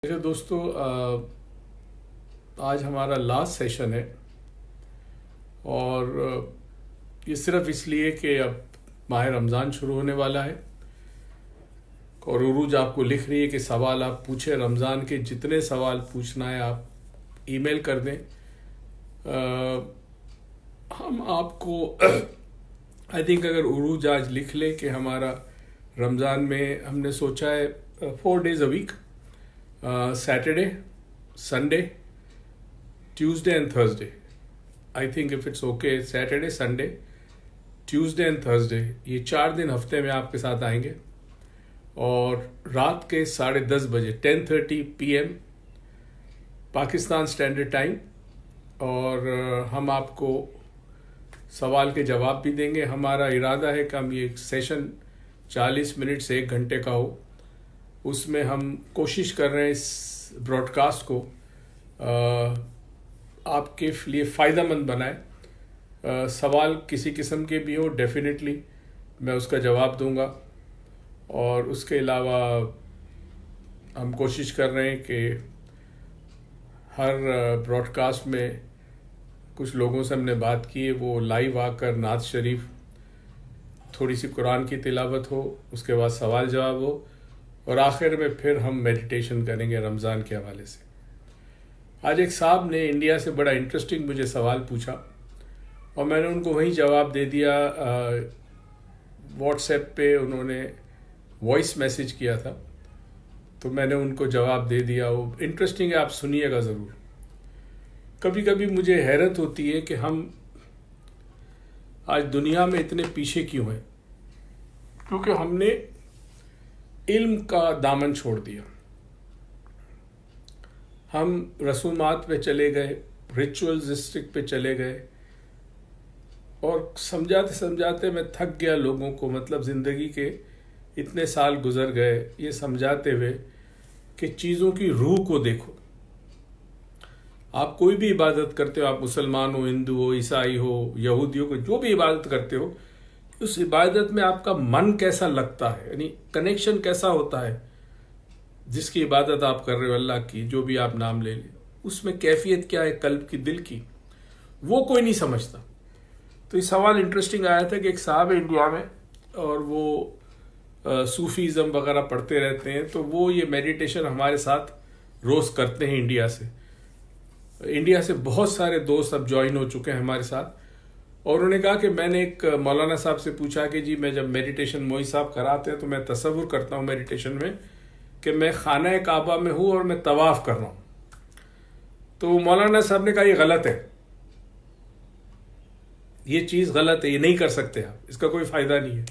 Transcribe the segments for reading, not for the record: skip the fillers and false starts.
میرے دوستو، آج ہمارا لاسٹ سیشن ہے اور یہ صرف اس لیے کہ اب ماہ رمضان شروع ہونے والا ہے اور عروج آپ کو لکھ رہی ہے کہ سوال آپ پوچھیں، رمضان کے جتنے سوال پوچھنا ہے آپ ای میل کر دیں۔ ہم آپ کو آئی تھنک اگر عروج آج لکھ لے کہ ہمارا رمضان میں ہم نے سوچا ہے 4 days a week، Saturday, Sunday, Tuesday and Thursday. I think if it's okay, Saturday, Sunday, Tuesday and Thursday, یہ 4 دن ہفتے میں آپ کے ساتھ آئیں گے اور رات کے 10:30 بجے 10:30 PM پاکستان اسٹینڈرڈ ٹائم، اور ہم آپ کو سوال کے جواب بھی دیں گے۔ ہمارا ارادہ ہے کہ ہم یہ سیشن 40 منٹ سے 1 گھنٹے کا ہو، اس میں ہم کوشش کر رہے ہیں اس براڈ کاسٹ کو آپ کے لیے فائدہ مند بنائے۔ سوال کسی قسم کے بھی ہو ڈیفینیٹلی میں اس کا جواب دوں گا، اور اس کے علاوہ ہم کوشش کر رہے ہیں کہ ہر براڈ کاسٹ میں کچھ لوگوں سے ہم نے بات کی ہے، وہ لائیو آ کر نعت شریف، تھوڑی سی قرآن کی تلاوت ہو، اس کے بعد سوال جواب ہو، اور آخر میں پھر ہم میڈیٹیشن کریں گے رمضان کے حوالے سے۔ آج ایک صاحب نے انڈیا سے بڑا انٹرسٹنگ مجھے سوال پوچھا اور میں نے ان کو وہیں جواب دے دیا۔ واٹس ایپ پہ انہوں نے وائس میسیج کیا تھا تو میں نے ان کو جواب دے دیا۔ وہ انٹرسٹنگ ہے، آپ سنیے گا ضرور۔ کبھی کبھی مجھے حیرت ہوتی ہے کہ ہم آج دنیا میں اتنے پیچھے کیوں ہیں، کیونکہ ہم نے علم کا دامن چھوڑ دیا۔ ہم رسومات پہ چلے گئے، ریچولزسٹک پہ چلے گئے، اور سمجھاتے سمجھاتے میں تھک گیا لوگوں کو۔ مطلب زندگی کے اتنے سال گزر گئے یہ سمجھاتے ہوئے کہ چیزوں کی روح کو دیکھو۔ آپ کوئی بھی عبادت کرتے ہو، آپ مسلمان ہو، ہندو ہو، عیسائی ہو، یہودی ہو، جو بھی عبادت کرتے ہو، اس عبادت میں آپ کا من کیسا لگتا ہے، یعنی کنیکشن کیسا ہوتا ہے جس کی عبادت آپ کر رہے ہو، اللہ کی، جو بھی آپ نام لے لیں، اس میں کیفیت کیا ہے قلب کی، دل کی، وہ کوئی نہیں سمجھتا۔ تو یہ سوال انٹرسٹنگ آیا تھا کہ ایک صاحب ہے انڈیا میں اور وہ صوفیزم وغیرہ پڑھتے رہتے ہیں، تو وہ یہ میڈیٹیشن ہمارے ساتھ روز کرتے ہیں انڈیا سے بہت سارے دوست اب جوائن ہو چکے ہیں ہمارے ساتھ۔ اور انہوں نے کہا کہ میں نے ایک مولانا صاحب سے پوچھا کہ جی میں جب میڈیٹیشن موئی صاحب کراتے ہیں تو میں تصور کرتا ہوں میڈیٹیشن میں کہ میں خانہ کعبہ میں ہوں اور میں طواف کر رہا ہوں۔ تو مولانا صاحب نے کہا یہ غلط ہے، یہ چیز غلط ہے، یہ نہیں کر سکتے آپ، اس کا کوئی فائدہ نہیں ہے۔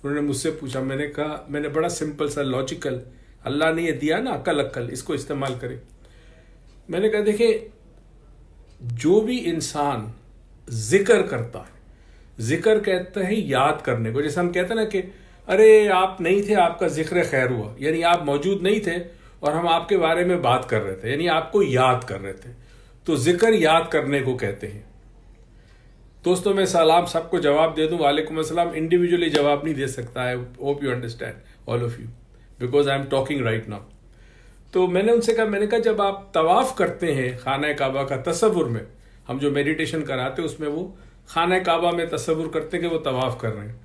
انہوں نے مجھ سے پوچھا، میں نے کہا، میں نے بڑا سمپل سا لاجیکل، اللہ نے یہ دیا نا عقل، اس کو استعمال کرے۔ میں نے کہا دیکھیں، جو بھی انسان ذکر کرتا ہے، ذکر کہتا ہے یاد کرنے کو، جیسے ہم کہتے ہیں نا کہ ارے آپ نہیں تھے، آپ کا ذکر خیر ہوا، یعنی آپ موجود نہیں تھے اور ہم آپ کے بارے میں بات کر رہے تھے، یعنی آپ کو یاد کر رہے تھے، تو ذکر یاد کرنے کو کہتے ہیں۔ دوستوں میں سلام، سب کو جواب دے دوں، وعلیکم السلام۔ انڈیویجولی جواب نہیں دے سکتا ہے، hope you understand all of you because I am talking right now. تو میں نے ان سے کہا، میں نے کہا جب آپ طواف کرتے ہیں خانہ کعبہ کا، تصور میں ہم جو میڈیٹیشن کراتے ہیں اس میں وہ خانہ کعبہ میں تصور کرتے ہیں کہ وہ طواف کر رہے ہیں،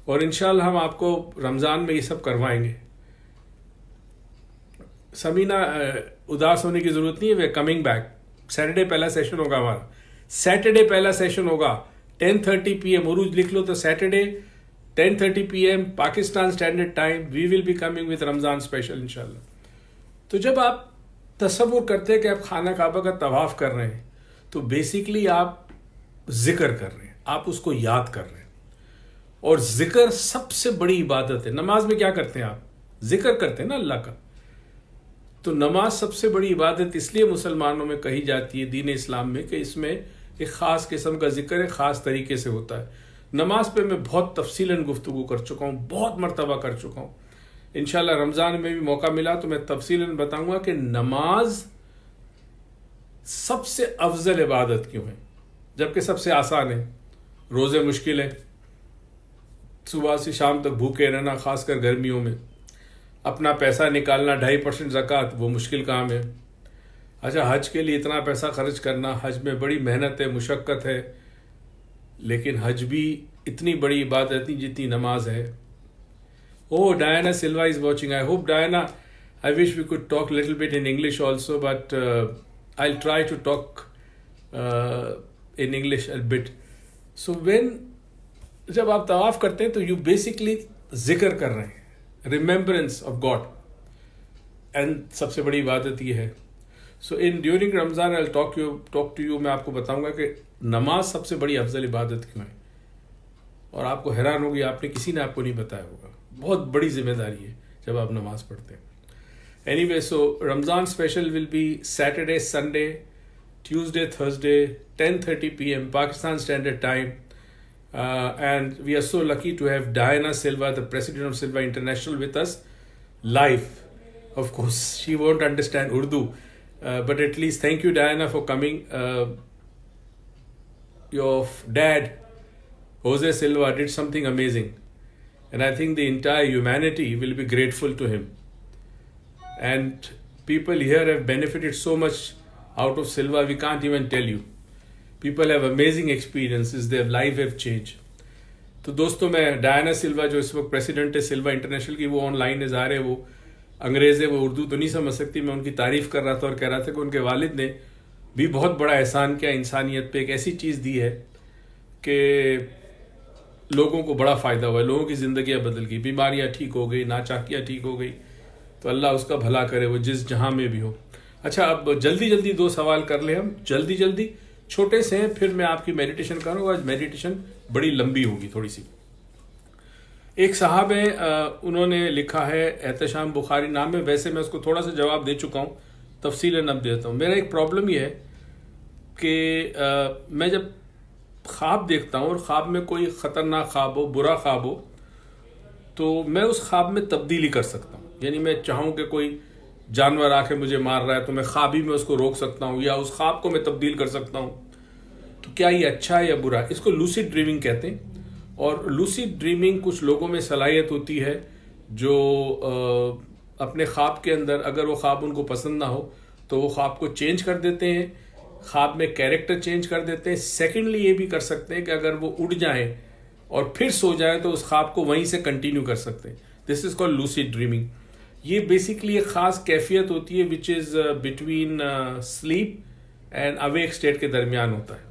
اور انشاءاللہ ہم آپ کو رمضان میں یہ سب کروائیں گے۔ سمینہ، اداس ہونے کی ضرورت نہیں ہے، we are coming back. Saturday پہلا سیشن ہوگا ہمارا، سیٹرڈے پہلا سیشن ہوگا 10:30 PM، عروج لکھ لو تو Saturday 10:30 PM Pakistan standard time, we will be coming with Ramzan special انشاءاللہ۔ تو جب آپ تصور کرتے ہیں کہ آپ خانہ کعبہ کا طواف کر رہے ہیں تو بیسیکلی آپ ذکر کر رہے ہیں، آپ اس کو یاد کر رہے ہیں، اور ذکر سب سے بڑی عبادت ہے۔ نماز میں کیا کرتے ہیں آپ؟ ذکر کرتے ہیں نا اللہ کا۔ تو نماز سب سے بڑی عبادت اس لیے مسلمانوں میں کہی جاتی ہے دین اسلام میں کہ اس میں ایک خاص قسم کا ذکر ہے، خاص طریقے سے ہوتا ہے۔ نماز پہ میں بہت تفصیلاً گفتگو کر چکا ہوں، بہت مرتبہ کر چکا ہوں۔ انشاءاللہ رمضان میں بھی موقع ملا تو میں تفصیلاً بتاؤں گا کہ نماز سب سے افضل عبادت کیوں ہے، جبکہ سب سے آسان ہے۔ روزے مشکل ہے، صبح سے شام تک بھوکے رہنا، خاص کر گرمیوں میں، اپنا پیسہ نکالنا 2.5% زکوٰۃ وہ مشکل کام ہے. اچھا حج کے لیے اتنا پیسہ خرچ کرنا، حج میں بڑی محنت ہے، مشقت ہے، لیکن حج بھی اتنی بڑی عبادت نہیں جتنی نماز ہے. Oh, Diana Silva is watching. I hope, Diana, I wish we could talk a little bit in English also, but I'll try to talk in English a bit. So جب آپ طواف کرتے ہیں تو you basically ذکر کر رہے ہیں، remembrance of God. And سب سے بڑی عبادت یہ ہے. So during Ramzan I'll talk to you میں آپ کو بتاؤں گا کہ نماز سب سے بڑی افضل عبادت کیوں ہے. اور آپ کو حیران ہوگی، کسی نے آپ کو نہیں بتایا ہوگا. بہت بڑی ذمہ داری ہے جب آپ نماز پڑھتے ہیں. Anyway, so Ramzan special will be Saturday, Sunday, Tuesday, Thursday, 10:30 p.m. Pakistan Standard Time. And we are so lucky to have Diana Silva, the president of Silva International, with us live. Of course, she won't understand Urdu, but at least thank you, Diana, for coming. Your dad, Jose Silva, did something amazing. And I think the entire humanity will be grateful to him. And people here have benefited so much out of Silva, we can't even tell you. People have amazing experiences, their life have changed. تو دوستوں میں Diana سلوا جو اس وقت president ہے سلوا international کی، وہ آن لائن ظاہر ہے، وہ انگریز ہے، وہ اردو تو نہیں سمجھ سکتی. میں ان کی تعریف کر رہا تھا اور کہہ رہا تھا کہ ان کے والد نے بھی بہت بڑا احسان کیا انسانیت پہ. ایک ایسی چیز دی ہے کہ لوگوں کو بڑا فائدہ ہوا ہے، لوگوں کی زندگیاں بدل گئی، بیماریاں ٹھیک ہو گئی، ناچاکیاں ٹھیک ہو گئی. تو اللہ اس کا بھلا کرے، وہ جس جہاں میں بھی ہو. اچھا اب جلدی 2 سوال کر لیں ہم، جلدی چھوٹے سے ہیں، پھر میں آپ کی میڈیٹیشن کروں گا. میڈیٹیشن بڑی لمبی ہوگی تھوڑی سی. ایک صاحب ہیں، انہوں نے لکھا ہے، احتشام بخاری نام ہے، ویسے میں اس کو تھوڑا سا جواب دے چکا ہوں، تفصیلاً اب دیتا ہوں. میرا ایک پرابلم یہ ہے کہ میں جب خواب دیکھتا ہوں اور خواب میں کوئی خطرناک خواب ہو، برا خواب ہو، تو میں اس خواب میں تبدیلی کر سکتا ہوں. یعنی میں چاہوں کہ کوئی جانور آ کے مجھے مار رہا ہے تو میں خوابی میں اس کو روک سکتا ہوں، یا اس خواب کو میں تبدیل کر سکتا ہوں. تو کیا یہ اچھا ہے یا برا؟ اس کو لوسیڈ ڈریمنگ کہتے ہیں. اور لوسیڈ ڈریمنگ کچھ لوگوں میں صلاحیت ہوتی ہے جو اپنے خواب کے اندر، اگر وہ خواب ان کو پسند نہ ہو تو وہ خواب کو چینج کر دیتے ہیں، خواب میں کیریکٹر چینج کر دیتے ہیں. سیکنڈلی یہ بھی کر سکتے ہیں کہ اگر وہ اڑ جائیں اور پھر سو جائیں تو اس خواب کو وہیں سے کنٹینیو کر سکتے ہیں. This is called lucid dreaming. یہ بیسیکلی ایک خاص کیفیت ہوتی ہے which is between sleep and awake state کے درمیان ہوتا ہے.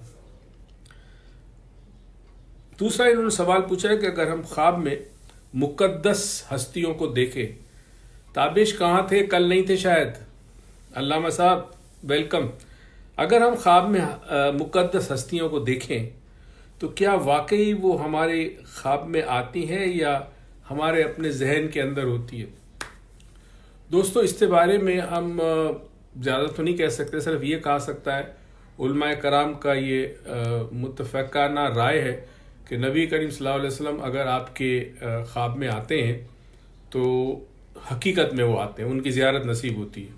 دوسرا انہوں نے سوال پوچھا ہے کہ اگر ہم خواب میں مقدس ہستیوں کو دیکھیں، تابش کہاں تھے؟ کل نہیں تھے شاید. علامہ صاحب ویلکم. اگر ہم خواب میں مقدس ہستیوں کو دیکھیں تو کیا واقعی وہ ہمارے خواب میں آتی ہیں یا ہمارے اپنے ذہن کے اندر ہوتی ہے؟ دوستو اس کے بارے میں ہم زیادہ تو نہیں کہہ سکتے، صرف یہ کہا سکتا ہے علماء کرام کا یہ متفقانہ رائے ہے کہ نبی کریم صلی اللہ علیہ وسلم اگر آپ کے خواب میں آتے ہیں تو حقیقت میں وہ آتے ہیں، ان کی زیارت نصیب ہوتی ہے.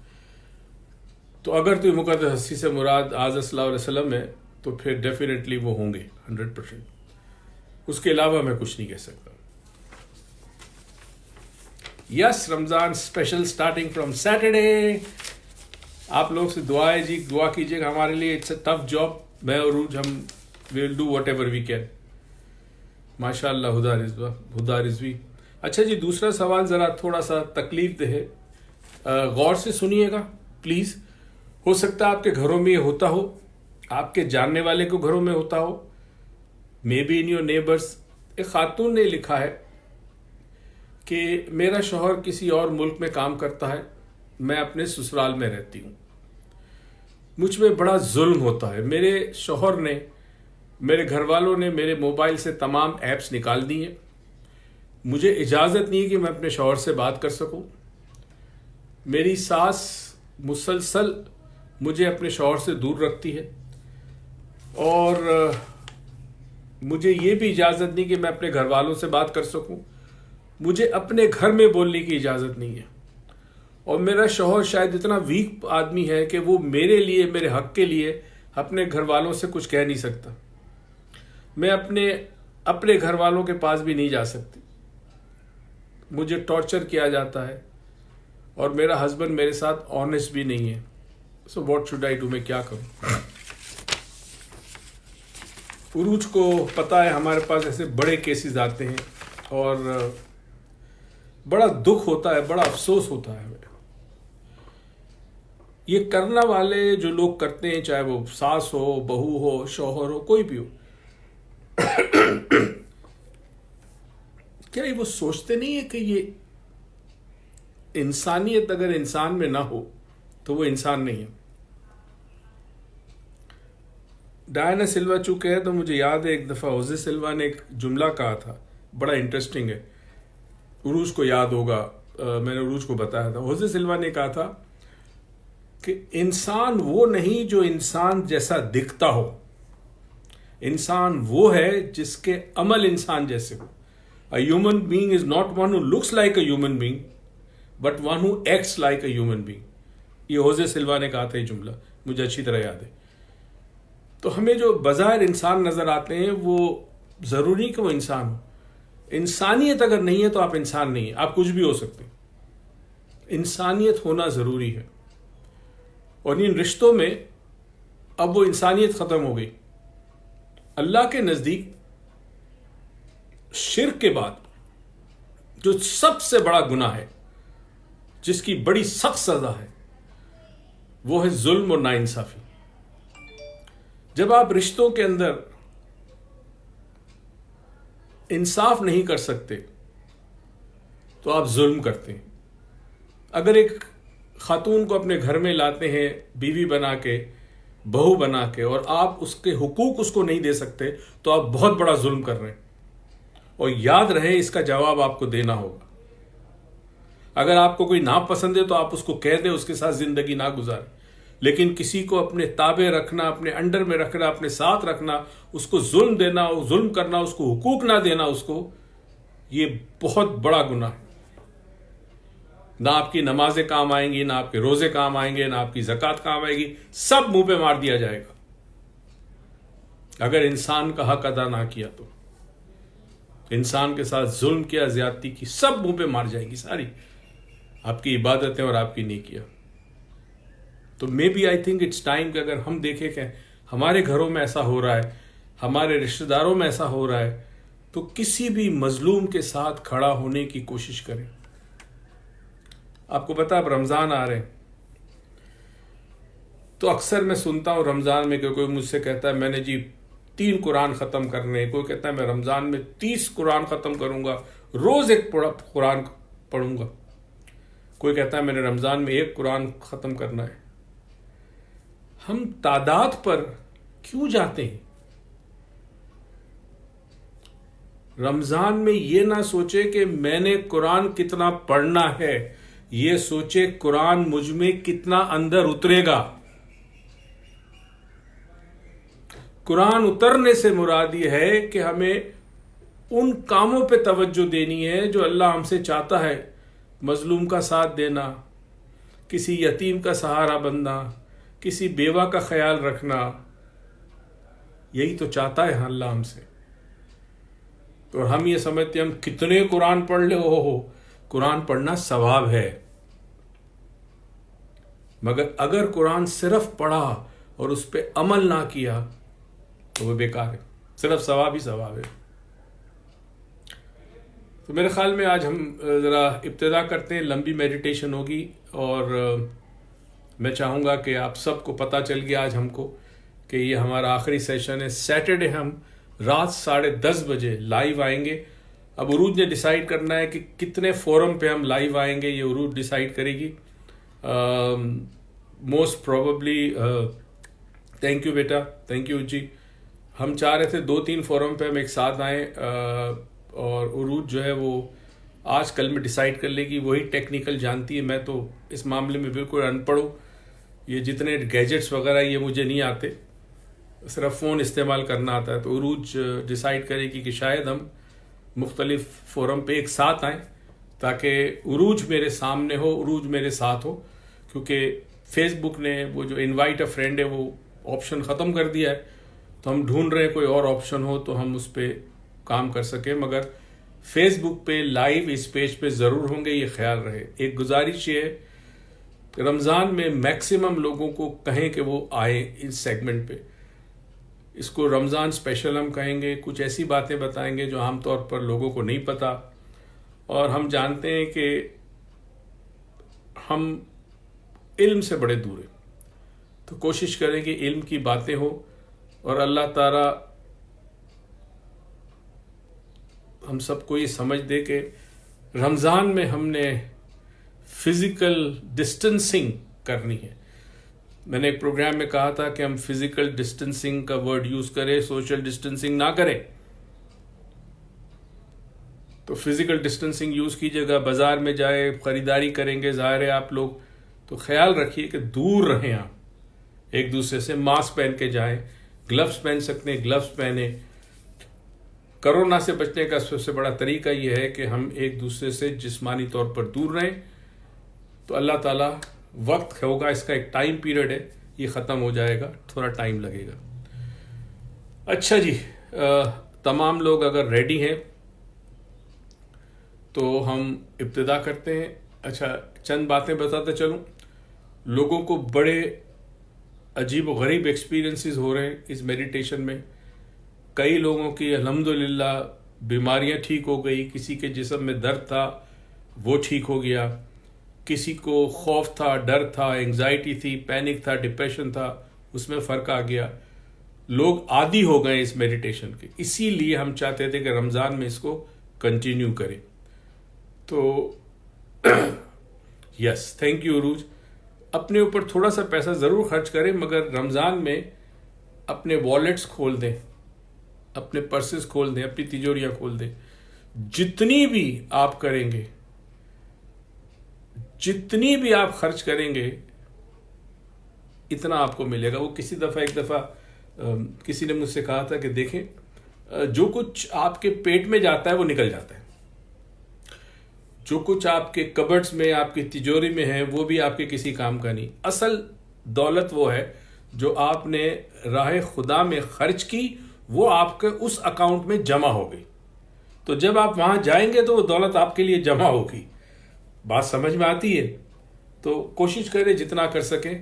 تو اگر تو مقدس ہستی سے مراد حضرت صلی اللہ علیہ وسلم ہے تو پھر ڈیفینیٹلی وہ ہوں گے 100%. اس کے علاوہ میں کچھ نہیں کہہ سکتا. یس، رمضان اسپیشل اسٹارٹنگ فرام سیٹرڈے. آپ لوگ سے دعا ہے جی، دعا کیجیے گا ہمارے لیے. It's a tough job. میں اور عروج ہم will do whatever we can. ماشاء اللہ، ہدا رضوی. اچھا جی، دوسرا سوال ذرا تھوڑا سا تکلیف دہ ہے، غور سے سنیے گا پلیز. ہو سکتا ہے آپ کے گھروں میں یہ ہوتا ہو، آپ کے جاننے والے کو گھروں میں ہوتا ہو، maybe in your neighbours. ایک خاتون نے لکھا ہے کہ میرا شوہر کسی اور ملک میں کام کرتا ہے، میں اپنے سسرال میں رہتی ہوں، مجھ میں بڑا ظلم ہوتا ہے. میرے شوہر نے، میرے گھر والوں نے میرے موبائل سے تمام ایپس نکال دی ہیں. مجھے اجازت نہیں ہے کہ میں اپنے شوہر سے بات کر سکوں. میری ساس مسلسل مجھے اپنے شوہر سے دور رکھتی ہے، اور مجھے یہ بھی اجازت نہیں کہ میں اپنے گھر والوں سے بات کر سکوں. مجھے اپنے گھر میں بولنے کی اجازت نہیں ہے. اور میرا شوہر شاید اتنا ویک آدمی ہے کہ وہ میرے لیے، میرے حق کے لیے اپنے گھر والوں سے کچھ کہہ نہیں سکتا. میں اپنے گھر والوں کے پاس بھی نہیں جا سکتی. مجھے ٹارچر کیا جاتا ہے، اور میرا ہسبینڈ میرے ساتھ آنیسٹ بھی نہیں ہے. So what should I do, میں کیا کروں؟ عروج کو پتہ ہے ہمارے پاس ایسے بڑے کیسز آتے ہیں اور بڑا دکھ ہوتا ہے, بڑا افسوس ہوتا ہے. یہ کرنا والے جو لوگ کرتے ہیں, چاہے وہ ساس ہو, بہو ہو, شوہر ہو, کوئی بھی ہو, کیا وہ سوچتے نہیں ہے کہ یہ انسانیت اگر انسان میں نہ ہو تو وہ انسان نہیں ہے. ڈائنا سلوا چونکہ ہے تو مجھے یاد ہے ایک دفعہ ہوزے سلوا نے ایک جملہ کہا تھا, بڑا انٹرسٹنگ ہے, عروج کو یاد ہوگا, میں نے عروج کو بتایا تھا. ہوزے سلوا نے کہا تھا کہ انسان وہ نہیں جو انسان جیسا دکھتا ہو, انسان وہ ہے جس کے عمل انسان جیسے ہو. A human being is not one who looks like a human being, but one who acts like a human being. یہ ہوزے سلوا نے کہا تھا, یہ جملہ مجھے اچھی طرح یاد ہے. تو ہمیں جو بظاہر انسان نظر آتے ہیں وہ ضروری کہ وہ انسان ہو. انسانیت اگر نہیں ہے تو آپ انسان نہیں ہیں, آپ کچھ بھی ہو سکتے ہیں. انسانیت ہونا ضروری ہے. اور ان رشتوں میں اب وہ انسانیت ختم ہو گئی. اللہ کے نزدیک شرک کے بعد جو سب سے بڑا گناہ ہے, جس کی بڑی سخت سزا ہے, وہ ہے ظلم اور ناانصافی. جب آپ رشتوں کے اندر انصاف نہیں کر سکتے تو آپ ظلم کرتے ہیں. اگر ایک خاتون کو اپنے گھر میں لاتے ہیں بیوی بنا کے, بہو بنا کے, اور آپ اس کے حقوق اس کو نہیں دے سکتے تو آپ بہت بڑا ظلم کر رہے ہیں. اور یاد رہے اس کا جواب آپ کو دینا ہوگا. اگر آپ کو کوئی ناپسند ہے تو آپ اس کو کہہ دیں, اس کے ساتھ زندگی نہ گزاریں. لیکن کسی کو اپنے تابع رکھنا, اپنے انڈر میں رکھنا, اپنے ساتھ رکھنا, اس کو ظلم دینا, ظلم کرنا, اس کو حقوق نہ دینا, اس کو, یہ بہت بڑا گناہ ہے. نہ آپ کی نمازیں کام آئیں گی, نہ آپ کے روزے کام آئیں گے, نہ آپ کی زکوٰۃ کام آئے گی, سب منہ پہ مار دیا جائے گا اگر انسان کا حق ادا نہ کیا تو. انسان کے ساتھ ظلم کیا, زیادتی کی, سب منہ پہ مار جائیں گی ساری آپ کی عبادتیں اور آپ کی نیکیاں. تو maybe I think it's time کہ اگر ہم دیکھیں کہ ہمارے گھروں میں ایسا ہو رہا ہے, ہمارے رشتہ داروں میں ایسا ہو رہا ہے, تو کسی بھی مظلوم کے ساتھ کھڑا ہونے کی کوشش کریں. آپ کو پتا اب رمضان آ رہے ہیں تو اکثر میں سنتا ہوں رمضان میں کہ کوئی مجھ سے کہتا ہے میں نے جی 3 قرآن ختم کرنے, کوئی کہتا ہے میں رمضان میں 30 قرآن ختم کروں گا, روز ایک قرآن پڑھوں گا, کوئی کہتا ہے میں نے رمضان میں 1 قرآن ختم کرنا ہے. ہم تعداد پر کیوں جاتے ہیں؟ رمضان میں یہ نہ سوچے کہ میں نے قرآن کتنا پڑھنا ہے, یہ سوچے قرآن مجھ میں کتنا اندر اترے گا. قرآن اترنے سے مراد یہ ہے کہ ہمیں ان کاموں پہ توجہ دینی ہے جو اللہ ہم سے چاہتا ہے. مظلوم کا ساتھ دینا, کسی یتیم کا سہارا بننا, کسی بیوہ کا خیال رکھنا, یہی تو چاہتا ہے اللہ ہم سے. تو ہم یہ سمجھتے ہیں ہم کتنے قرآن پڑھ لے, ہو قرآن پڑھنا ثواب ہے, مگر اگر قرآن صرف پڑھا اور اس پہ عمل نہ کیا تو وہ بیکار ہے, صرف ثواب ہی ثواب ہے. تو میرے خیال میں آج ہم ذرا ابتدا کرتے ہیں, لمبی میڈیٹیشن ہوگی, اور میں چاہوں گا کہ آپ سب کو پتہ چل گیا آج ہم کو کہ یہ ہمارا آخری سیشن ہے. سیٹرڈے ہم رات 10:30 بجے لائیو آئیں گے. اب عروج نے ڈیسائیڈ کرنا ہے کہ کتنے فورم پہ ہم لائیو آئیں گے, یہ عروج ڈیسائیڈ کرے گی. موسٹ پروبیبلی تھینک یو بیٹا, تھینک یو جی. ہم چاہ رہے تھے 2-3 فورم پہ ہم ایک ساتھ آئیں, اور عروج جو ہے وہ آج کل میں ڈیسائیڈ کر لے گی, وہی ٹیکنیکل جانتی ہے. میں تو اس معاملے میں بالکل ان پڑھ ہوں, یہ جتنے گیجٹس وغیرہ یہ مجھے نہیں آتے, صرف فون استعمال کرنا آتا ہے. تو عروج ڈیسائیڈ کرے گی کہ شاید ہم مختلف فورم پہ ایک ساتھ آئیں تاکہ عروج میرے سامنے ہو, عروج میرے ساتھ ہو, کیونکہ فیس بک نے وہ جو انوائٹ اے فرینڈ ہے وہ آپشن ختم کر دیا ہے. تو ہم ڈھونڈ رہے ہیں کوئی اور آپشن ہو تو ہم اس پہ کام کر سکیں, مگر فیس بک پہ لائیو اس پیج پہ ضرور ہوں گے, یہ خیال رہے. ایک گزارش یہ ہے رمضان میں میکسیمم لوگوں کو کہیں کہ وہ آئے اس سیگمنٹ پہ. اس کو رمضان اسپیشل ہم کہیں گے. کچھ ایسی باتیں بتائیں گے جو عام طور پر لوگوں کو نہیں پتا, اور ہم جانتے ہیں کہ ہم علم سے بڑے دور ہیں, تو کوشش کریں کہ علم کی باتیں ہوں, اور اللہ تعالی ہم سب کو یہ سمجھ دے کہ رمضان میں ہم نے فزیکل ڈسٹنسنگ کرنی ہے. میں نے ایک پروگرام میں کہا تھا کہ ہم فزیکل ڈسٹنسنگ کا ورڈ یوز کریں, سوشل ڈسٹنسنگ نہ کریں. تو فزیکل ڈسٹنسنگ یوز کیجیے گا. بازار میں جائے خریداری کریں گے, ظاہر ہے آپ لوگ, تو خیال رکھیے کہ دور رہیں آپ ایک دوسرے سے. ماسک پہن کے جائیں, گلوز پہن سکتے ہیں گلوز پہنیں. کرونا سے بچنے کا سب سے بڑا طریقہ یہ ہے کہ ہم ایک دوسرے سے جسمانی طور پر دور رہیں. تو اللہ تعالیٰ وقت ہوگا, اس کا ایک ٹائم پیریڈ ہے, یہ ختم ہو جائے گا, تھوڑا ٹائم لگے گا. اچھا جی, تمام لوگ اگر ریڈی ہیں تو ہم ابتدا کرتے ہیں. اچھا, چند باتیں بتاتا چلوں. لوگوں کو بڑے عجیب و غریب ایکسپیرینسز ہو رہے ہیں اس میڈیٹیشن میں. کئی لوگوں کی الحمدللہ بیماریاں ٹھیک ہو گئی. کسی کے جسم میں درد تھا وہ ٹھیک ہو گیا. کسی کو خوف تھا, ڈر تھا, انگزائٹی تھی, پینک تھا, ڈپریشن تھا, اس میں فرق آ گیا. لوگ عادی ہو گئے اس میڈیٹیشن کے. اسی لیے ہم چاہتے تھے کہ رمضان میں اس کو کنٹینیو کریں. تو یس, تھینک یو عروج. اپنے اوپر تھوڑا سا پیسہ ضرور خرچ کریں, مگر رمضان میں اپنے والیٹس کھول دیں, اپنے پرسز کھول دیں, اپنی تجوریاں کھول دیں. جتنی بھی آپ کریں گے, جتنی بھی آپ خرچ کریں گے, اتنا آپ کو ملے گا. وہ ایک دفعہ کسی نے مجھ سے کہا تھا کہ دیکھیں, جو کچھ آپ کے پیٹ میں جاتا ہے وہ نکل جاتا ہے. جو کچھ آپ کے کبرڈز میں, آپ کی تجوری میں ہے, وہ بھی آپ کے کسی کام کا نہیں. اصل دولت وہ ہے جو آپ نے راہ خدا میں خرچ کی, وہ آپ کے اس اکاؤنٹ میں جمع ہو گئی. تو جب آپ وہاں جائیں گے تو وہ دولت آپ کے لیے جمع ہوگی. بات سمجھ میں آتی ہے؟ تو کوشش کریں جتنا کر سکیں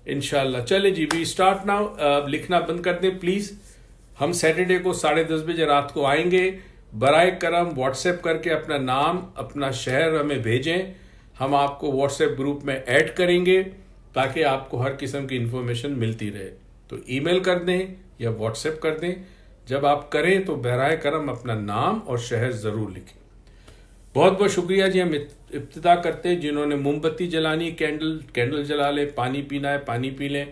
انشاءاللہ. چلے جی, وی اسٹارٹ ناؤ. لکھنا بند کر دیں پلیز. ہم سیٹرڈے کو 10:30 بجے رات کو آئیں گے. برائے کرم واٹس ایپ کر کے اپنا نام, اپنا شہر ہمیں بھیجیں. ہم آپ کو واٹس ایپ گروپ میں ایڈ کریں گے تاکہ آپ کو ہر قسم کی انفارمیشن ملتی رہے. تو ای میل کر دیں یا واٹس ایپ کر دیں. جب آپ کریں تو برائے کرم اپنا نام اور شہر ضرور لکھیں. بہت بہت شکریہ جی. ہم ابتدا کرتے ہیں. جنہوں نے موم بتی جلانی, کینڈل جلا لیں. پانی پینا ہے پانی پی لیں.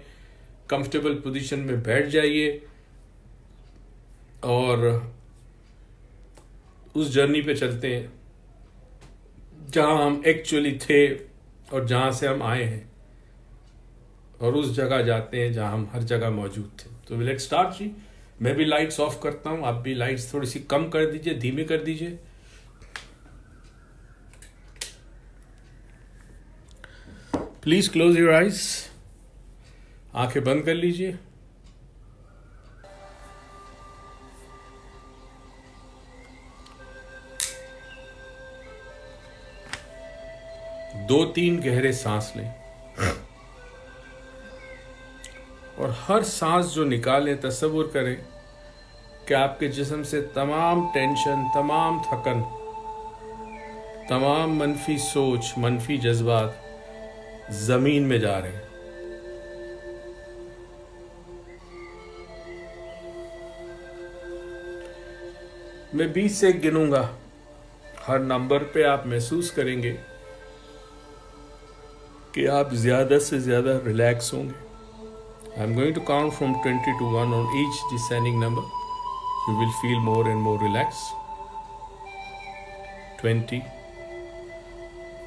کمفرٹیبل پوزیشن میں بیٹھ جائیے اور اس جرنی پہ چلتے ہیں جہاں ہم ایکچولی تھے اور جہاں سے ہم آئے ہیں, اور اس جگہ جاتے ہیں جہاں ہم ہر جگہ موجود تھے. تو لیٹ اسٹارٹ جی. میں بھی لائٹس آف کرتا ہوں, آپ بھی لائٹس تھوڑی سی کم کر دیجئے, دھیمی کر دیجئے. Please close your eyes. آنکھیں بند کر لیجئے. دو تین گہرے سانس لیں, اور ہر سانس جو نکالیں تصور کریں کہ آپ کے جسم سے تمام ٹینشن, تمام تھکن, تمام منفی سوچ, منفی جذبات زمین میں جا رہے ہیں. میں 20 سے گنوں گا. ہر نمبر پہ آپ محسوس کریں گے کہ آپ زیادہ سے زیادہ ریلیکس ہوں گے. I'm going to count from 20 to 1 on each descending number. You will feel more and more relaxed. 20,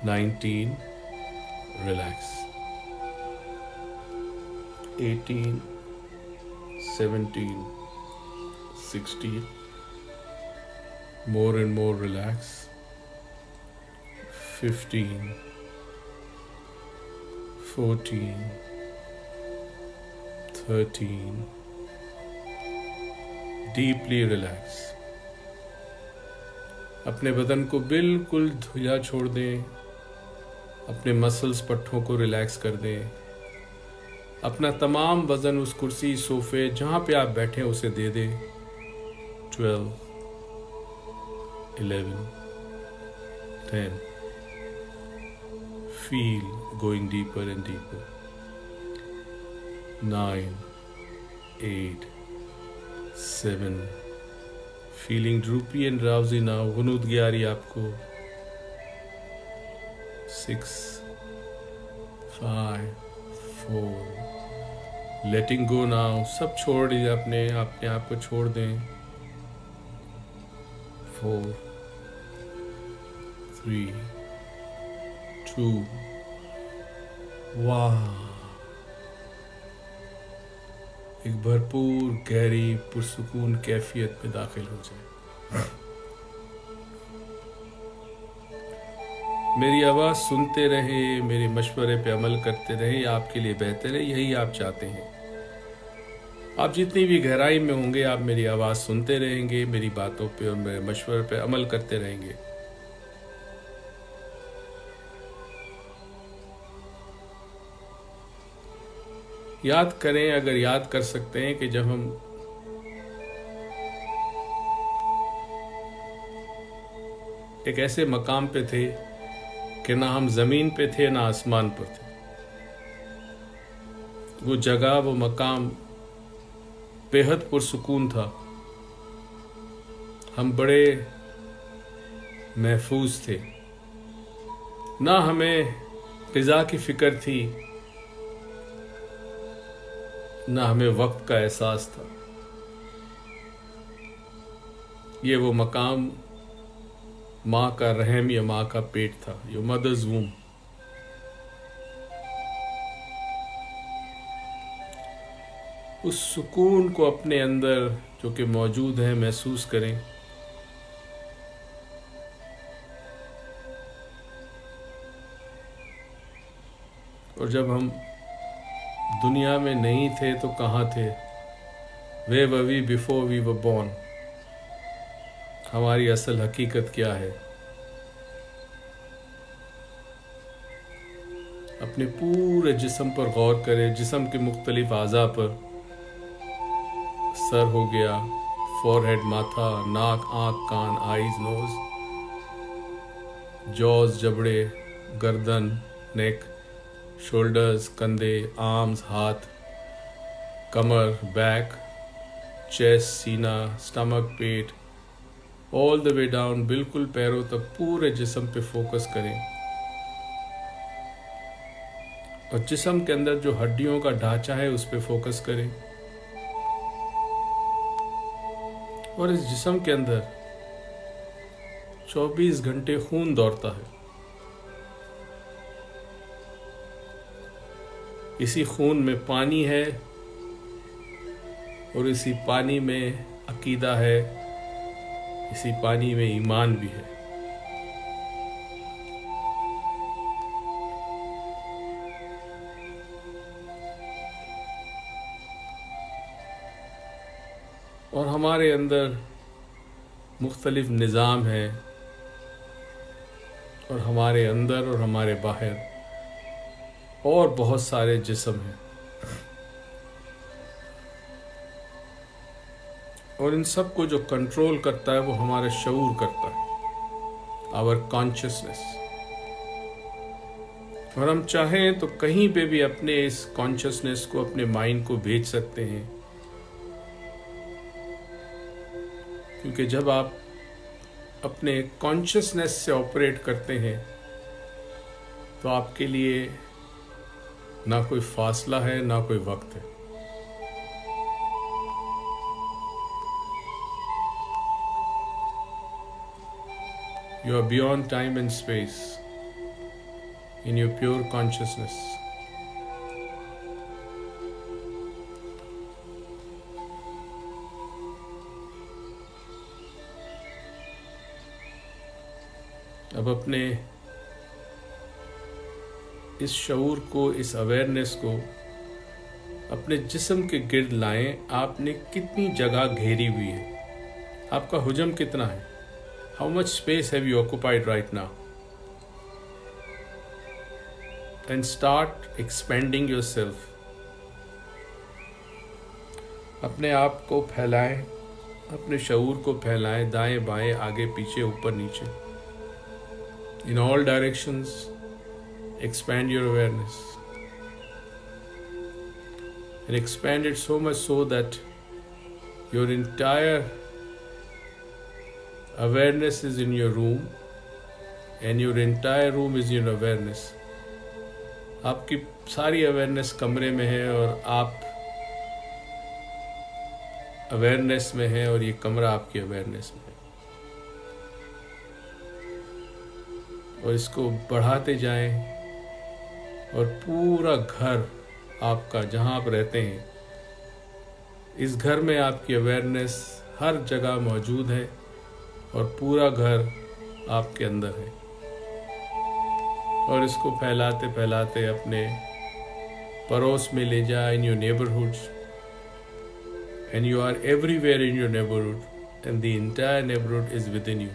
19, relax. 18, 17, 16, more and more relax. 15, 14, 13, deeply relax. اپنے بدن کو بالکل ڈھیلا چھوڑ دیں, اپنے مسلز پٹھوں کو ریلیکس کر دیں. اپنا تمام وزن اس کرسی صوفے جہاں پہ آپ بیٹھے ہیں اسے دے دیں. 12 11 10. Feel going deeper and deeper. 9 8 7. Feeling droopy and drowsy now. غنودگی آ رہی ہے آپ کو. 6 5 4. Letting go now. سب چھوڑ دیجیے اپنے آپ کو چھوڑ دیں. 4 3 2 1. ایک بھرپور گہری پرسکون کیفیت میں داخل ہو جائے. میری آواز سنتے رہیں, میرے مشورے پہ عمل کرتے رہیں, آپ کے لیے بہتر ہے, یہی آپ چاہتے ہیں. آپ جتنی بھی گہرائی میں ہوں گے آپ میری آواز سنتے رہیں گے, میری باتوں پہ اور میرے مشورے پہ عمل کرتے رہیں گے. یاد کریں, اگر یاد کر سکتے ہیں کہ جب ہم ایک ایسے مقام پہ تھے کہ نہ ہم زمین پہ تھے نہ آسمان پر تھے. وہ جگہ, وہ مقام بےحد پرسکون تھا. ہم بڑے محفوظ تھے. نہ ہمیں غذا کی فکر تھی نہ ہمیں وقت کا احساس تھا. یہ وہ مقام ماں کا رحم یا ماں کا پیٹ تھا, یہ مدرز ووم. اس سکون کو اپنے اندر جو کہ موجود ہے محسوس کریں. اور جب ہم دنیا میں نہیں تھے تو کہاں تھے؟ Where were we before we were born? ہماری اصل حقیقت کیا ہے؟ اپنے پورے جسم پر غور کریں, جسم کے مختلف اعضاء پر. سر ہو گیا, فور ہیڈ ماتھا, ناک, آنکھ, کان, آئیز, نوز, جوز, جبڑے, گردن, نیک, شولڈرز, کندھے, آرمز, ہاتھ, کمر, بیک, چیسٹ, سینہ, سٹمک, پیٹ, all the way down, بالکل پیروں تک پورے جسم پہ فوکس کریں. اور جسم کے اندر جو ہڈیوں کا ڈھانچہ ہے اس پہ فوکس کریں. اور اس جسم کے اندر 24 گھنٹے خون دوڑتا ہے. اسی خون میں پانی ہے اور اسی پانی میں عقیدہ ہے, اسی پانی میں ایمان بھی ہے. اور ہمارے اندر مختلف نظام ہیں, اور ہمارے اندر اور ہمارے باہر اور بہت سارے جسم ہیں. اور ان سب کو جو کنٹرول کرتا ہے وہ ہمارا شعور کرتا ہے, our consciousness. اور ہم چاہیں تو کہیں پہ بھی اپنے اس کانشیسنس کو, اپنے مائنڈ کو بھیج سکتے ہیں. کیونکہ جب آپ اپنے کانشیسنس سے آپریٹ کرتے ہیں تو آپ کے لیے نہ کوئی فاصلہ ہے نہ کوئی وقت ہے. You are beyond time and space in your pure consciousness. اب اپنے اس شعور کو, اس اویئرنیس کو اپنے جسم کے گرد لائیں. آپ نے کتنی جگہ گھیری ہوئی ہے؟ آپ کا حجم کتنا ہے؟ How much space have you occupied right now? and start expanding yourself. اپنے آپ کو پھیلائیں، اپنے شعور کو پھیلائیں، دائیں بائیں، آگے پیچھے، اوپر نیچے. In all directions, expand your awareness. And expand it so much so that your entire awareness is in your room and your entire room is your awareness. آپ کی ساری اویئرنیس کمرے میں ہے اور آپ اویئرنیس میں ہے اور یہ کمرہ آپ کی اویئرنیس میں ہے. اور اس کو بڑھاتے جائیں اور پورا گھر آپ کا جہاں آپ رہتے ہیں اس گھر میں آپ کی اویئرنیس ہر جگہ موجود ہے اور پورا گھر آپ کے اندر ہے. اور اس کو پھیلاتے پھیلاتے اپنے پڑوس میں لے جائیں. In your neighbourhoods and you are everywhere in your neighbourhood and the entire neighbourhood is within you.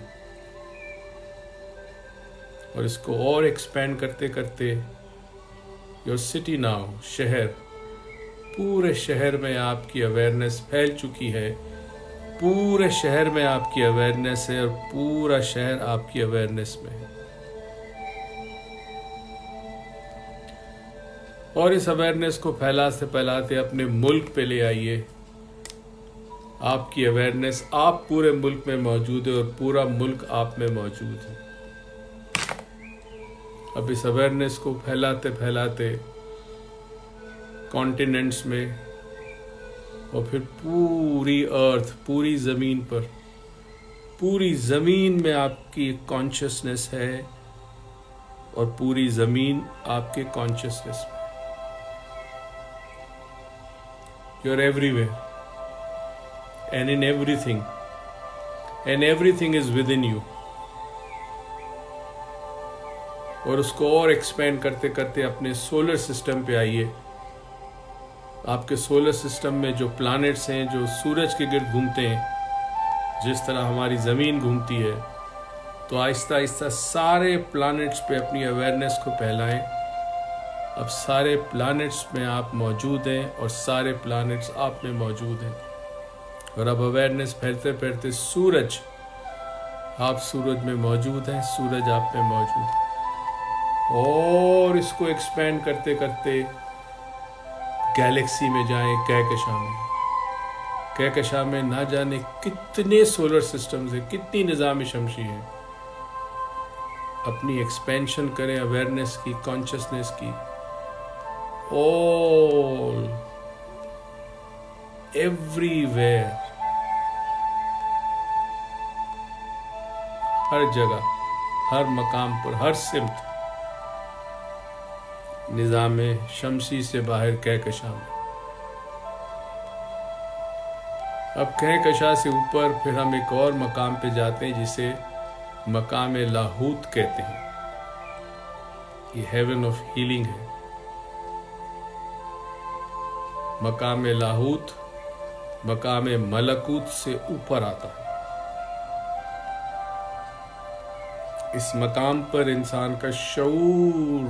اور اس کو اور ایکسپینڈ کرتے کرتے یور سٹی ناؤ، شہر، پورے شہر میں آپ کی اویئرنیس پھیل چکی ہے. پورے شہر میں آپ کی اویئرنیس ہے اور پورا شہر آپ کی اویئرنیس میں ہے. اور اس اویئرنیس کو پھیلاتے پھیلاتے اپنے ملک پہ لے آئیے. آپ کی اویئرنیس آپ پورے ملک میں موجود ہے اور پورا ملک آپ میں موجود ہے. اب اس اویئرنیس کو پھیلاتے پھیلاتے کانٹیننٹس میں اور پھر پوری ارتھ، پوری زمین پر، پوری زمین میں آپ کی کانشیسنیس ہے اور پوری زمین آپ کے کانشیسنیس میں. You are everywhere and in everything and everything is within you. اور اس کو اور ایکسپینڈ کرتے کرتے اپنے سولر سسٹم پہ آئیے. آپ کے سولر سسٹم میں جو پلانٹس ہیں جو سورج کے گرد گھومتے ہیں، جس طرح ہماری زمین گھومتی ہے، تو آہستہ آہستہ سارے پلانٹس پہ اپنی اویئرنیس کو پھیلائیں. اب سارے پلانٹس میں آپ موجود ہیں اور سارے پلانٹس آپ میں موجود ہیں. اور اب اویئرنیس پھیلتے پھیلتے سورج، آپ سورج میں موجود ہیں، سورج آپ میں موجود ہے. اور اس کو ایکسپینڈ کرتے کرتے گیلیکسی میں جائیں. کہکشاں میں نہ جانے کتنے سولر سسٹمز ہیں، کتنی نظام شمسی ہیں. اپنی ایکسپینشن کریں اویئرنیس کی، کانشیسنیس کی. all everywhere، ہر جگہ، ہر مقام پر، ہر سمت نظام شمسی سے باہر کہکشاں میں. اب کہکشاں سے اوپر پھر ہم ایک اور مقام پہ جاتے ہیں جسے مقام لاہوت کہتے ہیں. یہ ہیون آف ہیلنگ ہے. مقام لاہوت مقام ملکوت سے اوپر آتا ہے. اس مقام پر انسان کا شعور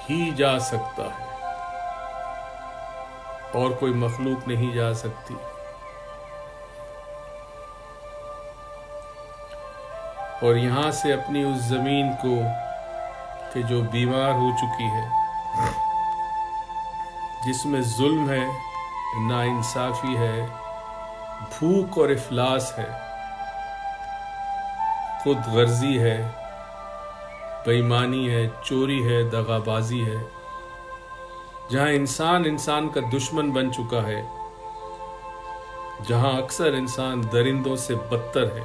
ہی جا سکتا ہے اور کوئی مخلوق نہیں جا سکتی. اور یہاں سے اپنی اس زمین کو کہ جو بیمار ہو چکی ہے، جس میں ظلم ہے، ناانصافی ہے، بھوک اور افلاس ہے، خود غرضی ہے، بے ایمانی ہے، چوری ہے، دغا بازی ہے، جہاں انسان کا دشمن بن چکا ہے، جہاں اکثر انسان درندوں سے بدتر ہے،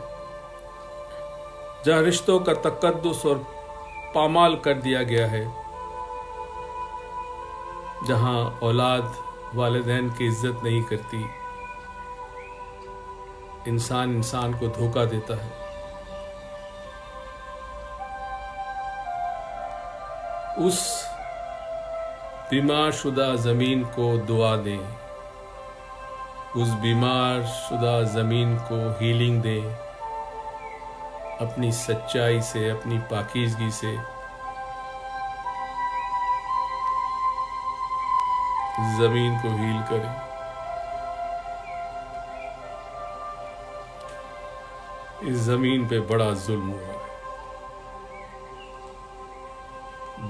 جہاں رشتوں کا تقدس اور پامال کر دیا گیا ہے، جہاں اولاد والدین کی عزت نہیں کرتی، انسان کو دھوکہ دیتا ہے. اس بیمار شدہ زمین کو دعا دیں، اس بیمار شدہ زمین کو ہیلنگ دیں، اپنی سچائی سے، اپنی پاکیزگی سے. زمین کو ہیل کریں. اس زمین پہ بڑا ظلم ہوا ہے.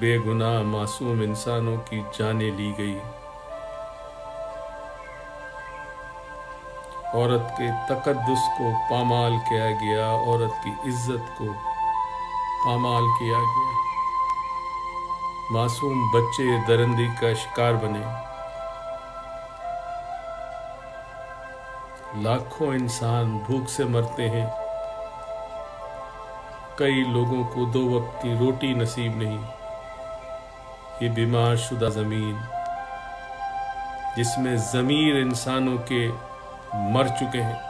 بے گناہ معصوم انسانوں کی جانیں لی گئی. عورت کے تقدس کو پامال کیا گیا، عورت کی عزت کو پامال کیا گیا. معصوم بچے درندگی کا شکار بنے. لاکھوں انسان بھوک سے مرتے ہیں. کئی لوگوں کو 2 وقت کی روٹی نصیب نہیں. یہ بیمار شدہ زمین جس میں ضمیر انسانوں کے مر چکے ہیں،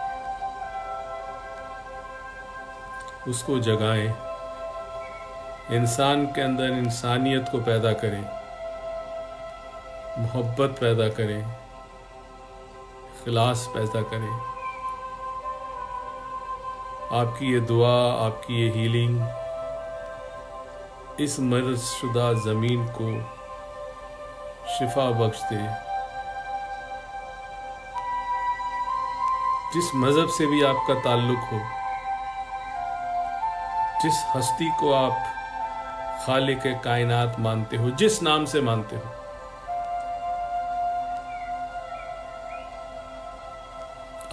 اس کو جگائیں. انسان کے اندر انسانیت کو پیدا کریں، محبت پیدا کریں، اخلاص پیدا کریں. آپ کی یہ دعا، آپ کی یہ ہیلنگ اس مرض شدہ زمین کو شفا بخش دے. جس مذہب سے بھی آپ کا تعلق ہو، جس ہستی کو آپ خالق کائنات مانتے ہو، جس نام سے مانتے ہو،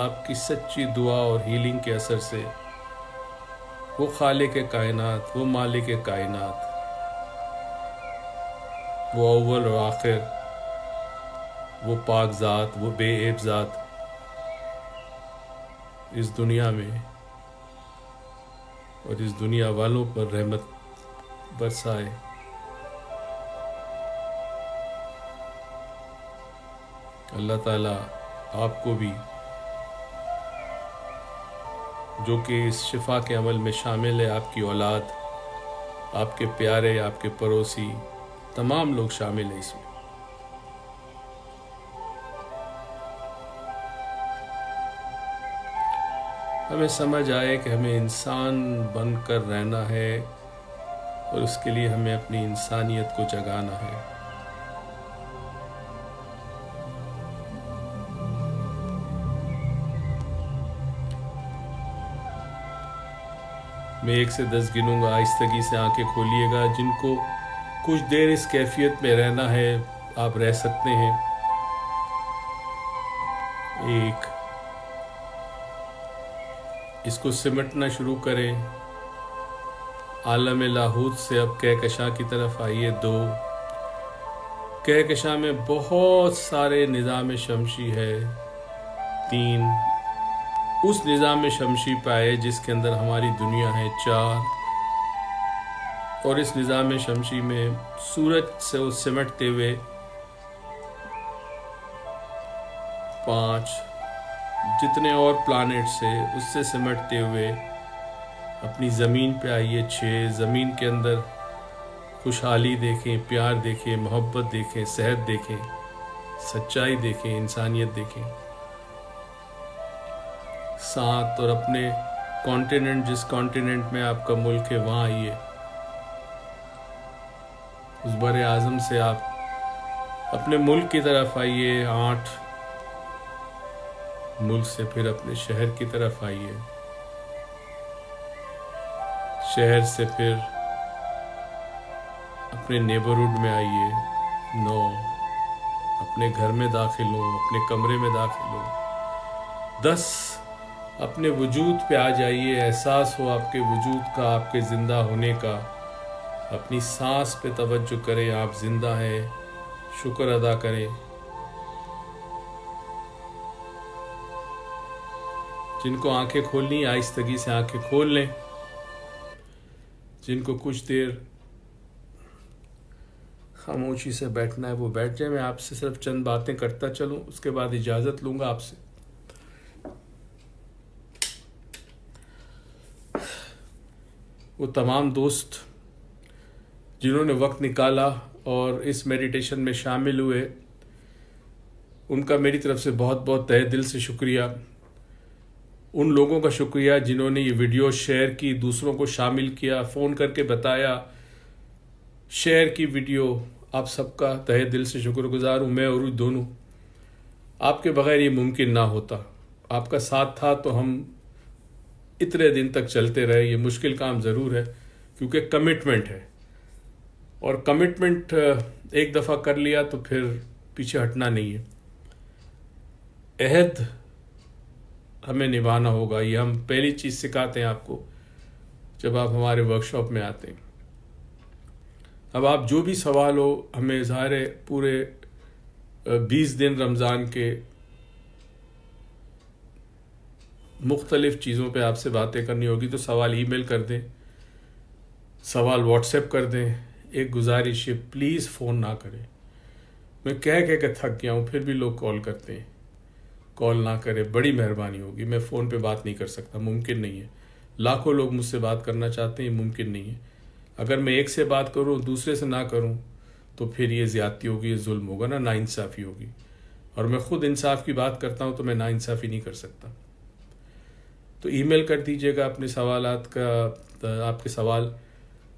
آپ کی سچی دعا اور ہیلنگ کے اثر سے وہ خالق کائنات، وہ مالک کائنات، وہ اول و آخر، وہ پاک ذات، وہ بے عیب ذات اس دنیا میں اور اس دنیا والوں پر رحمت برسائے. اللہ تعالیٰ آپ کو بھی، جو کہ اس شفا کے عمل میں شامل ہے، آپ کی اولاد، آپ کے پیارے، آپ کے پڑوسی، تمام لوگ شامل ہیں اس میں. ہمیں سمجھ آئے کہ ہمیں انسان بن کر رہنا ہے اور اس کے لیے ہمیں اپنی انسانیت کو جگانا ہے. میں 1 سے 10 گنوں گا، آہستگی سے آنکھیں کھولیے گا. جن کو کچھ دیر اس کیفیت میں رہنا ہے آپ رہ سکتے ہیں. 1، اس کو سمٹنا شروع کریں. عالم لاہوت سے اب کہکشاں کی طرف آئیے. 2، کہکشاں میں بہت سارے نظام شمسی ہے. 3، اس نظام شمسی پہ آئے جس کے اندر ہماری دنیا ہے. 4، اور اس نظام شمسی میں سورج سے سمٹتے ہوئے. 5، جتنے اور پلانٹس سے اس سے سمٹتے ہوئے اپنی زمین پہ آئیے. 6، زمین کے اندر خوشحالی دیکھیں، پیار دیکھیں، محبت دیکھیں، صحت دیکھیں، سچائی دیکھیں، انسانیت دیکھیں. 7، اور اپنے کانٹیننٹ، جس کانٹیننٹ میں آپ کا ملک ہے وہاں آئیے. اس بر اعظم سے آپ اپنے ملک کی طرف آئیے. 8، ملک سے پھر اپنے شہر کی طرف آئیے. شہر سے پھر اپنے نیبرہڈ میں آئیے. 9، اپنے گھر میں داخل ہوں، اپنے کمرے میں داخل ہوں. 10، اپنے وجود پہ آ جائیے. احساس ہو آپ کے وجود کا، آپ کے زندہ ہونے کا. اپنی سانس پہ توجہ کریں، آپ زندہ ہیں، شکر ادا کریں. جن کو آنکھیں کھولنی، آہستگی سے آنکھیں کھول لیں. جن کو کچھ دیر خاموشی سے بیٹھنا ہے وہ بیٹھ جائیں. میں آپ سے صرف چند باتیں کرتا چلوں، اس کے بعد اجازت لوں گا آپ سے. وہ تمام دوست جنہوں نے وقت نکالا اور اس میڈیٹیشن میں شامل ہوئے، ان کا میری طرف سے بہت بہت تہہ دل سے شکریہ. ان لوگوں کا شکریہ جنہوں نے یہ ویڈیو شیئر کی، دوسروں کو شامل کیا، فون کر کے بتایا. شیئر کی ویڈیو، آپ سب کا تہہ دل سے شکر گزار ہوں. میں عروج دونوں آپ کے بغیر یہ ممکن نہ ہوتا. آپ کا ساتھ تھا تو ہم اتنے دن تک چلتے رہے. یہ مشکل کام ضرور ہے کیونکہ کمٹمنٹ ہے، اور کمٹمنٹ ایک دفعہ کر لیا تو پھر پیچھے ہٹنا نہیں ہے. عہد ہمیں نبھانا ہوگا. یہ ہم پہلی چیز سکھاتے ہیں آپ کو جب آپ ہمارے ورکشاپ میں آتے ہیں. اب آپ جو بھی سوال ہو، ہمیں ظاہر ہے پورے 20 دن رمضان کے مختلف چیزوں پہ آپ سے باتیں کرنی ہوگی، تو سوال ای میل کر دیں، سوال واٹس ایپ کر دیں. ایک گزارش ہے، پلیز فون نہ کریں. میں کہہ کے تھک گیا ہوں، پھر بھی لوگ کال کرتے ہیں. کال نہ کریں، بڑی مہربانی ہوگی. میں فون پہ بات نہیں کر سکتا، ممکن نہیں ہے. لاکھوں لوگ مجھ سے بات کرنا چاہتے ہیں، ممکن نہیں ہے. اگر میں ایک سے بات کروں دوسرے سے نہ کروں تو پھر یہ زیادتی ہوگی، یہ ظلم ہوگا نا، ناانصافی ہوگی. اور میں خود انصاف کی بات کرتا ہوں تو میں ناانصافی نہیں کر سکتا. تو ای میل کر دیجیے گا اپنے سوالات کا. آپ کے سوال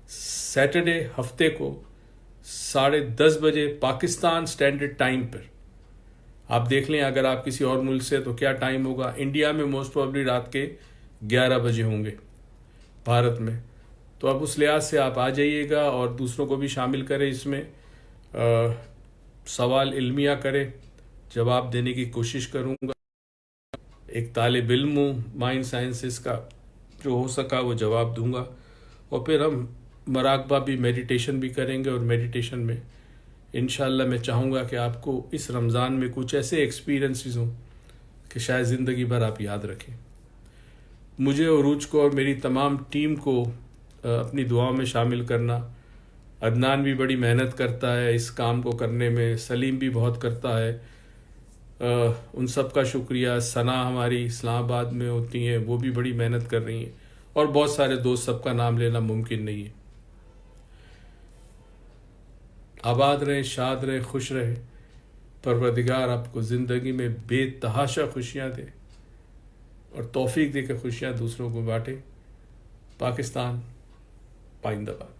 سیٹرڈے ہفتے کو 10:30 بجے پاکستان سٹینڈرڈ ٹائم پر. آپ دیکھ لیں اگر آپ کسی اور ملک سے تو کیا ٹائم ہوگا. انڈیا میں موسٹ پروبلی رات کے 11 بجے ہوں گے، بھارت میں. تو اب اس لحاظ سے آپ آ جائیے گا اور دوسروں کو بھی شامل کریں اس میں. سوال علمیہ کریں، جواب دینے کی کوشش کروں گا. ایک طالب علم ہوں مائنڈ سائنسز کا، جو ہو سکا وہ جواب دوں گا. اور پھر ہم مراقبہ بھی، میڈیٹیشن بھی کریں گے. اور میڈیٹیشن میں انشاءاللہ میں چاہوں گا کہ آپ کو اس رمضان میں کچھ ایسے ایکسپیرینسز ہوں کہ شاید زندگی بھر آپ یاد رکھیں. مجھے، عروج کو اور میری تمام ٹیم کو اپنی دعاؤں میں شامل کرنا. عدنان بھی بڑی محنت کرتا ہے اس کام کو کرنے میں، سلیم بھی بہت کرتا ہے. ان سب کا شکریہ. ثنا ہماری اسلام آباد میں ہوتی ہیں، وہ بھی بڑی محنت کر رہی ہیں. اور بہت سارے دوست، سب کا نام لینا ممکن نہیں ہے. آباد رہیں، شاد رہیں، خوش رہیں. پروردگار آپ کو زندگی میں بے تحاشا خوشیاں دے اور توفیق دے کے خوشیاں دوسروں کو بانٹے. پاکستان پائندہ باد.